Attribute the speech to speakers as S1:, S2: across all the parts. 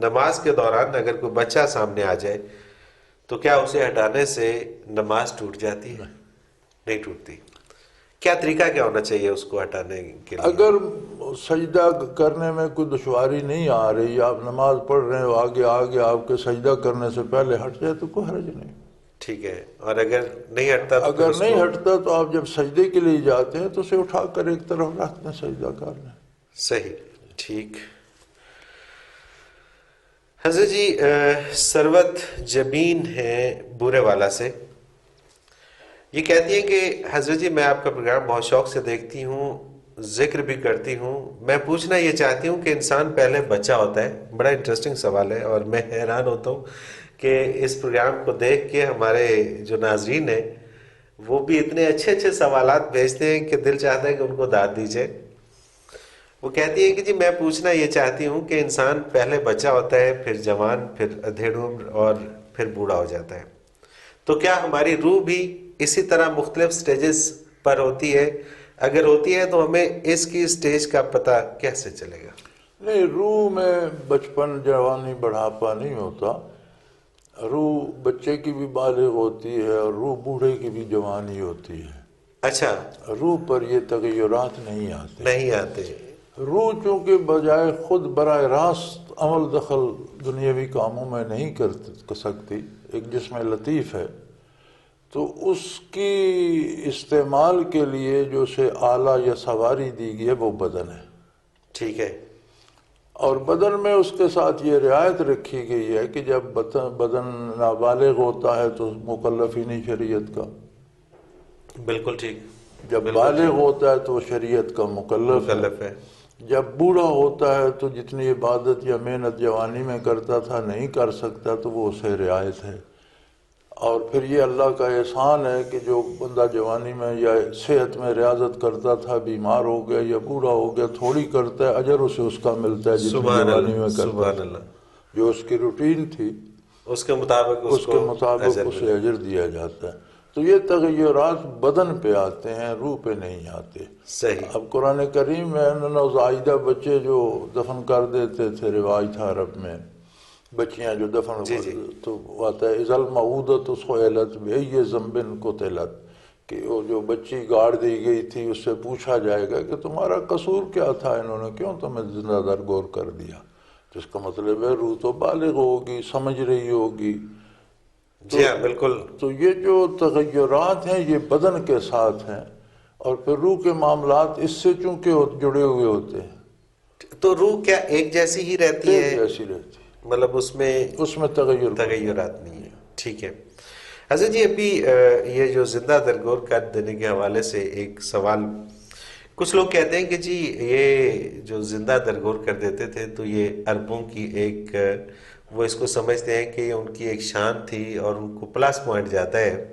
S1: نماز کے دوران اگر کوئی بچہ سامنے آ جائے تو کیا اسے ہٹانے سے نماز ٹوٹ جاتی ہے؟ نہیں ٹوٹتی. کیا طریقہ کیا ہونا چاہیے اس کو ہٹانے کے لیے؟
S2: اگر سجدہ کرنے میں کوئی دشواری نہیں آ رہی، آپ نماز پڑھ رہے ہو، آگے آپ کے سجدہ کرنے سے پہلے ہٹ جائے تو کوئی حرج نہیں.
S1: ٹھیک ہے. اور اگر نہیں ہٹتا تو
S2: اگر نہیں ہٹتا تو آپ جب سجدے کے لیے جاتے ہیں تو اسے اٹھا کر ایک طرف رکھ دیں، سجدہ کر لیں.
S1: صحیح. ٹھیک. حضرت جی سروت جبین ہیں بورے والا سے، یہ کہتی ہیں کہ حضرت جی میں آپ کا پروگرام بہت شوق سے دیکھتی ہوں، ذکر بھی کرتی ہوں. میں پوچھنا یہ چاہتی ہوں کہ انسان پہلے بچہ ہوتا ہے. بڑا انٹرسٹنگ سوال ہے اور میں حیران ہوتا ہوں کہ اس پروگرام کو دیکھ کے ہمارے جو ناظرین ہیں وہ بھی اتنے اچھے اچھے سوالات بھیجتے ہیں کہ دل چاہتا ہے کہ ان کو داد دیجیے. وہ کہتی ہے کہ جی میں پوچھنا یہ چاہتی ہوں کہ انسان پہلے بچہ ہوتا ہے، پھر جوان، پھر ادھیڑ عمر اور پھر بوڑھا ہو جاتا ہے، تو کیا ہماری روح بھی اسی طرح مختلف سٹیجز پر ہوتی ہے؟ اگر ہوتی ہے تو ہمیں اس کی سٹیج کا پتہ کیسے چلے گا؟
S2: نہیں، روح میں بچپن، جوانی، بڑھاپا نہیں ہوتا. روح بچے کی بھی بالغ ہوتی ہے اور روح بوڑھے کی بھی جوانی ہوتی ہے.
S1: اچھا.
S2: روح پر یہ تغیرات نہیں آتے. روح چونکہ بجائے خود براہ راست عمل دخل دنیاوی کاموں میں نہیں کر سکتی، ایک جسم لطیف ہے، تو اس کی استعمال کے لیے جو اسے آلہ یا سواری دی گئی ہے وہ بدن ہے.
S1: ٹھیک ہے.
S2: اور بدن میں اس کے ساتھ یہ رعایت رکھی گئی ہے کہ جب بدن نابالغ ہوتا ہے تو مکلف ہی نہیں شریعت کا.
S1: بالکل ٹھیک.
S2: جب بالغ ہوتا ہے تو شریعت کا مکلف ہے. جب بوڑھا ہوتا ہے تو جتنی عبادت یا محنت جوانی میں کرتا تھا نہیں کر سکتا تو وہ اسے رعایت ہے. اور پھر یہ اللہ کا احسان ہے کہ جو بندہ جوانی میں یا صحت میں ریاضت کرتا تھا، بیمار ہو گیا یا بوڑھا ہو گیا، تھوڑی کرتا ہے، اجر اسے اس کا ملتا ہے جتنی جوانی میں کرتا تھا. جو اس کی روٹین تھی
S1: اس کے مطابق
S2: اسے اجر دیا جاتا ہے. تو یہ تغیرات بدن پہ آتے ہیں، روح پہ نہیں آتے.
S1: صحیح.
S2: اب قرآن کریم میں نوزائیدہ بچے جو دفن کر دیتے تھے، رواج تھا عرب میں، بچیاں جو دفن تو آتا ہے اذا الموءودۃ سئلت بأی ذنب قتلت، کہ وہ جو بچی گاڑ دی گئی تھی اس سے پوچھا جائے گا کہ تمہارا قصور کیا تھا، انہوں نے کیوں تمہیں زندہ درگور کر دیا. تو اس کا مطلب ہے روح تو بالغ ہوگی، سمجھ رہی ہوگی.
S1: جی ہاں بالکل.
S2: تو یہ جو تغیرات ہیں یہ بدن کے ساتھ ہیں، اور پھر روح کے معاملات اس سے چونکہ جڑے ہوئے ہوتے ہیں.
S1: تو روح کیا ایک جیسی ہی رہتی ہے؟
S2: ایک جیسی رہتی ہے،
S1: مطلب اس میں تغیرات نہیں ہے. ٹھیک ہے. حضرت جی ابھی یہ جو زندہ درگور کر دینے کے حوالے سے ایک سوال، کچھ لوگ کہتے ہیں کہ جی یہ جو زندہ درگور کر دیتے تھے تو یہ عربوں کی ایک وہ اس کو سمجھتے ہیں کہ یہ ان کی ایک شان تھی اور ان کو پلس پوائنٹ جاتا ہے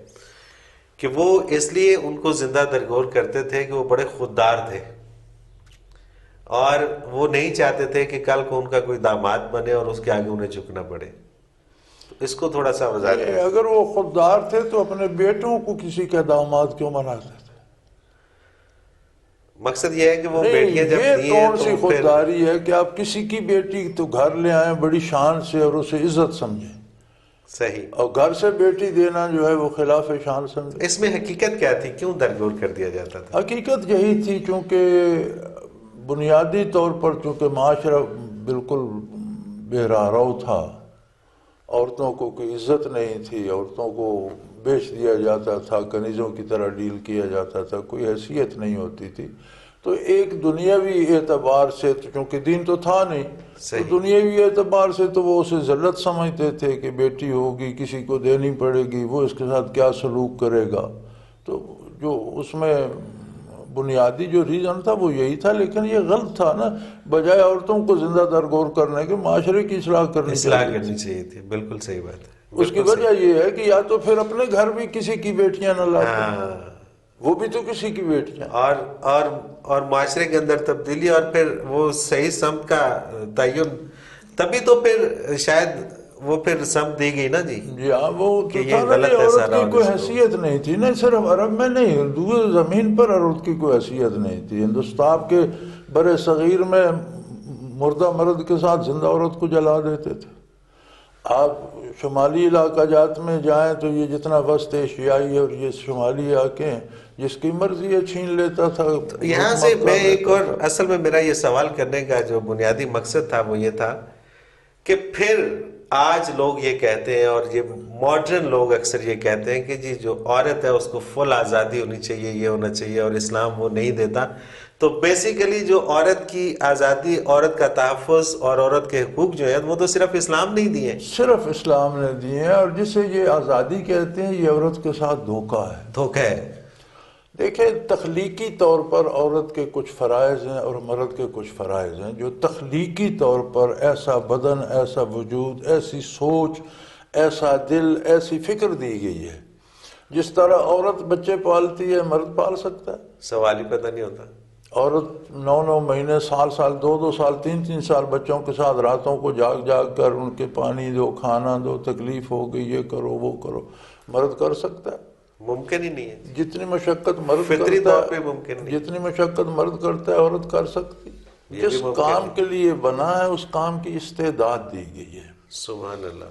S1: کہ وہ اس لیے ان کو زندہ درگور کرتے تھے کہ وہ بڑے خوددار تھے اور وہ نہیں چاہتے تھے کہ کل کو ان کا کوئی داماد بنے اور اس کے آگے انہیں جھکنا پڑے. اس کو تھوڑا سا وضاحت کریں.
S2: اگر وہ خوددار تھے تو اپنے بیٹوں کو کسی کے داماد کیوں بناتے تھے؟
S1: مقصد یہ ہے کہ وہ بیٹیاں جب
S2: یہ
S1: دی
S2: کون سی خودداری ہے کہ آپ کسی کی بیٹی تو گھر لے آئیں بڑی شان سے اور اسے عزت سمجھیں.
S1: صحیح.
S2: اور گھر سے بیٹی دینا جو ہے وہ خلاف شان سمجھیں.
S1: اس میں حقیقت کیا تھی؟ کیوں درگور کر دیا جاتا تھا؟
S2: حقیقت یہی تھی چونکہ بنیادی طور پر چونکہ معاشرہ بالکل بے راہ تھا، عورتوں کو کوئی عزت نہیں تھی، عورتوں کو بیچ دیا جاتا تھا، کنیزوں کی طرح ڈیل کیا جاتا تھا، کوئی حیثیت نہیں ہوتی تھی. تو ایک دنیاوی اعتبار سے چونکہ دین تو تھا نہیں، تو دنیاوی اعتبار سے تو وہ اسے ذلت سمجھتے تھے کہ بیٹی ہوگی کسی کو دینی پڑے گی، وہ اس کے ساتھ کیا سلوک کرے گا. تو جو اس میں بنیادی جو ریزن تھا وہ یہی تھا. لیکن یہ غلط تھا نا، بجائے عورتوں کو زندہ درگور کرنے کے معاشرے کی اصلاح کرنی
S1: چاہیے تھی. بالکل صحیح بات ہے.
S2: اس کی وجہ یہ ہے کہ یا تو پھر اپنے گھر بھی کسی کی بیٹیاں نہ لاتے، وہ بھی تو کسی کی بیٹیاں،
S1: اور معاشرے کے اندر تبدیلی اور پھر وہ صحیح سمت کا تعین، تبھی تو پھر شاید وہ پھر سمت دی گئی نا جی.
S2: جی ہاں، وہ تو تھا نا کہ عورت کی کوئی حیثیت نہیں تھی. نہیں صرف عرب میں نہیں، اردو زمین پر عورت کی کوئی حیثیت نہیں تھی. ہندوستان کے بر صغیر میں مردہ مرد کے ساتھ زندہ عورت کو جلا دیتے تھے. آپ شمالی علاقہ جات میں جائیں تو یہ جتنا وسط ایشیائی اور یہ شمالی علاقے جس کی مرضی ہے چھین لیتا تھا.
S1: یہاں سے میں ایک اور اصل میں میرا یہ سوال کرنے کا جو بنیادی مقصد تھا وہ یہ تھا کہ پھر آج لوگ یہ کہتے ہیں اور یہ ماڈرن لوگ اکثر یہ کہتے ہیں کہ جی جو عورت ہے اس کو فل آزادی ہونی چاہیے, یہ ہونا چاہیے, اور اسلام وہ نہیں دیتا. تو بیسیکلی جو عورت کی آزادی, عورت کا تحفظ اور عورت کے حقوق جو ہیں وہ تو صرف اسلام نہیں دیے,
S2: صرف اسلام نے دیے ہیں. اور جسے یہ آزادی کہتے ہیں یہ عورت کے ساتھ دھوکہ ہے.
S1: دھوکہ ہے.
S2: دیکھیں تخلیقی طور پر عورت کے کچھ فرائض ہیں اور مرد کے کچھ فرائض ہیں. جو تخلیقی طور پر ایسا بدن, ایسا وجود, ایسی سوچ, ایسا دل, ایسی فکر دی گئی ہے. جس طرح عورت بچے پالتی ہے مرد پال سکتا ہے.
S1: سوال ہی پیدا نہیں ہوتا.
S2: عورت 9 مہینے, سال 2 سال, 3 سال بچوں کے ساتھ راتوں کو جاگ جاگ کر ان کے پانی دو, کھانا دو, تکلیف ہو گئی, یہ کرو وہ کرو. مرد کر سکتا ہے؟
S1: ممکن ہی نہیں ہے.
S2: جتنی مشقت مرد
S1: فطری
S2: کرتا
S1: طور
S2: ہے,
S1: پہ ممکن نہیں.
S2: جتنی مشقت مرد کرتا ہے عورت کر سکتی. جس کام کے لیے بنا ہے اس کام کی استعداد دی گئی ہے.
S1: سبحان اللہ.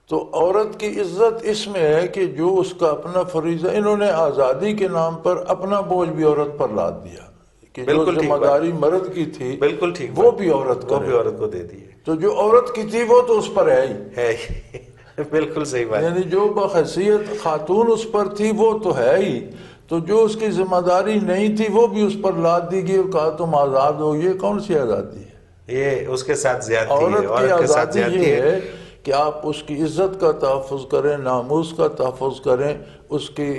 S2: تو عورت کی عزت اس میں ہے کہ جو اس کا اپنا فریضہ, انہوں نے آزادی کے نام پر اپنا بوجھ بھی عورت پر لاد دیا کہ جو ذمہ داری مرد کی تھی
S1: بالکل ٹھیک,
S2: وہ بھی عورت کو,
S1: وہ بھی عورت کو دے دی ہے.
S2: تو جو عورت کی تھی وہ تو اس پر ہے ہی.
S1: بالکل صحیح بات.
S2: یعنی جو بحیثیت خاتون اس پر تھی وہ تو ہے ہی, تو جو اس کی ذمہ داری نہیں تھی وہ بھی اس پر لاد دی گئی اور کہا تم آزاد ہو. یہ کون سی آزادی ہے؟
S1: یہ اس کے ساتھ زیادتی ہے.
S2: عورت کی
S1: کے ساتھ
S2: آزادی
S1: زیادتی
S2: یہ ہے کہ آپ اس کی عزت کا تحفظ کریں, ناموس کا تحفظ کریں, اس کی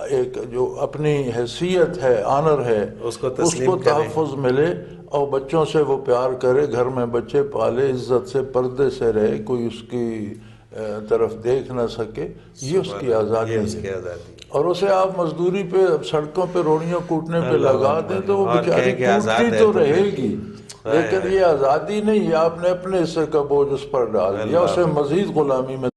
S2: ایک جو اپنی حیثیت ہے, آنر ہے,
S1: اس کو
S2: تحفظ ملے, اور بچوں سے وہ پیار کرے, گھر میں بچے پالے, عزت سے پردے سے رہے, کوئی اس کی طرف دیکھ نہ سکے. یہ اس کی آزادی ہے. اور اسے آپ مزدوری پہ, سڑکوں پہ روڑیاں کوٹنے پہ لگا دیں تو وہ بیچاری کوٹتی تو رہے گی, لیکن یہ آزادی نہیں. آپ نے اپنے حصے کا بوجھ اس پر ڈال دیا, اسے مزید غلامی میں